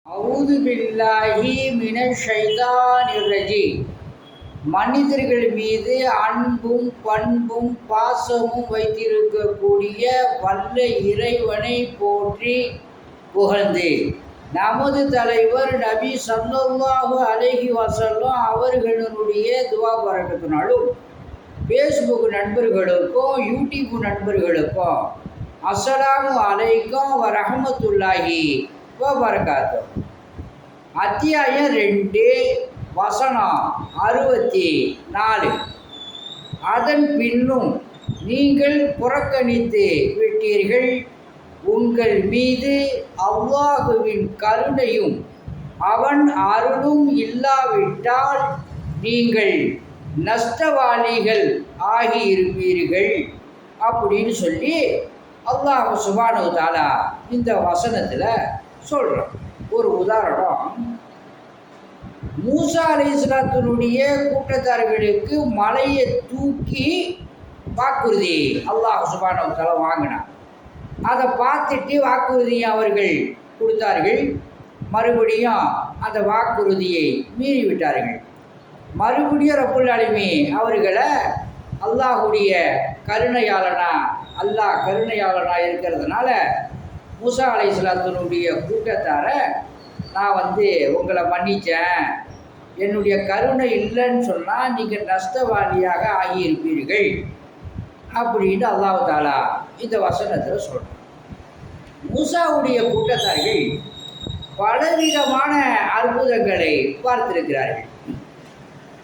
அவுது பில்லாஹி மினஷ் ஷைத்தானிர் ரஜீம். மனிதர்கள் மீது அன்பும் பண்பும் பாசமும் வைத்திருக்கக்கூடிய வல்ல இறைவனை போற்றி புகழ்ந்து நமது தலைவர் நபி ஸல்லல்லாஹு அலைஹி வஸல்லம் அவர்களுடைய துவா பரக்கத்தினாலும் ஃபேஸ்புக் நண்பர்களுக்கும் யூடியூப் நண்பர்களுக்கும் அஸ்ஸலாமு அலைக்கும் வரஹ்மத்துல்லாஹி வபரகாத்து. அத்தியாயம் 2 வசனம் 64. அதன் பின்னும் நீங்கள் புறக்கணித்து விட்டீர்கள், உங்கள் மீது அல்லாஹுவின் கருணையும் அவன் அருளும் இல்லாவிட்டால் நீங்கள் நஷ்டவாளிகள் ஆகியிருப்பீர்கள் அப்படின்னு சொல்லி அல்லாஹ் சுப்ஹானஹு வ தஆலா இந்த வசனத்தில் சொல்கிறோம். ஒரு உதாரணம், மூசா அலைஹிஸ்ஸலாத்தினுடைய கூட்டத்தார்களுக்கு மலையை தூக்கி வாக்குறுதி அல்லாஹ் சுப்ஹானஹு வ தஆலா வாங்கினான். அதை பார்த்துட்டு வாக்குறுதியை அவர்கள் கொடுத்தார்கள். மறுபடியும் அந்த வாக்குறுதியை மீறிவிட்டார்கள். மறுபடியும் ரப்புல் ஆலமீன் அவர்களை அல்லாஹுடைய அல்லாஹ் கருணையாளனா இருக்கிறதுனால மூசா அலைஹிஸ்ஸலாத்தினுடைய கூட்டத்தாரை நான் உங்களை மன்னித்தேன், என்னுடைய கருணை இல்லைன்னு சொன்னால் நீங்கள் நஷ்டவாளியாக ஆகியிருப்பீர்கள் அப்படின்னு அல்லாஹ் தஆலா இந்த வசனத்தில் சொல்கிறார். மூசாவுடைய கூட்டத்தார்கள் பலவிதமான அற்புதங்களை பார்த்திருக்கிறார்கள்.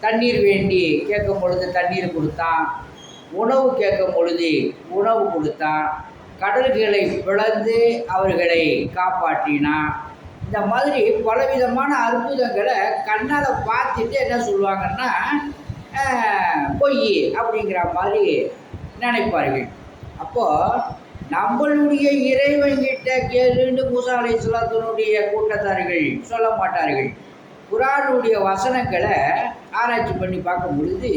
தண்ணீர் வேண்டி கேட்கும் பொழுது தண்ணீர் கொடுத்தான், உணவு கேட்கும் பொழுது உணவு கொடுத்தான், கடல்களை பிளந்து அவர்களை காப்பாற்றினான். இந்த மாதிரி பலவிதமான அற்புதங்களை கண்ணால் பார்த்துட்டு என்ன சொல்லுவாங்கன்னா பொய் அப்படிங்கிற மாதிரி நினைப்பார்கள். அப்போது நம்மளுடைய இறைவன்கிட்ட கேளுன்னு மூசா அலைஹிஸ்ஸலாத்தினுடைய கூட்டத்தார்கள் சொல்ல மாட்டார்கள். குர்ஆனுடைய வசனங்களை ஆராய்ச்சி பண்ணி பார்க்கும் பொழுது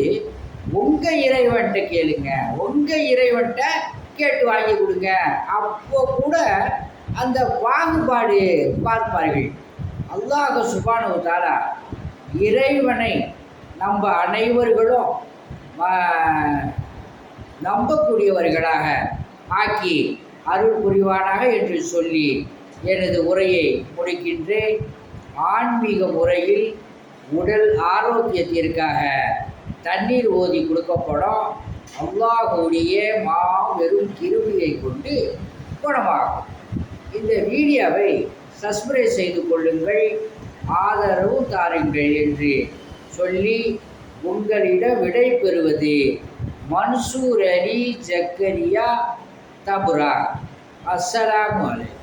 உங்கள் இறைவன்கிட்ட கேளுங்க, உங்கள் இறைவன்கிட்ட கேட்டு வாங்கி கொடுங்க, அப்போ கூட அந்த பாகுபாடு பார்ப்பார்கள். அல்லாஹ் சுப்ஹானஹு வ தஆலா இறைவனை நம்ம அனைவர்களும் நம்பக்கூடியவர்களாக ஆக்கி அருள் புரிவானாக என்று சொல்லி எனது உரையை முடிக்கின்றேன். ஆன்மீக முறையில் உடல் ஆரோக்கியத்திற்காக தண்ணீர் ஓதி கொடுக்கப்படும். அல்லாஹுடைய மாபெரும் கிருபையை கொண்டு குணமாகும். இந்த வீடியோவை சப்ஸ்கிரைப் செய்து கொள்ளுங்கள், ஆதரவு தாருங்கள் என்று சொல்லி உங்களிடம் விடை பெறுவது மன்சூர் அலி ஜக்கரியா தபுரா. அஸ்ஸலாமு அலைக்கும்.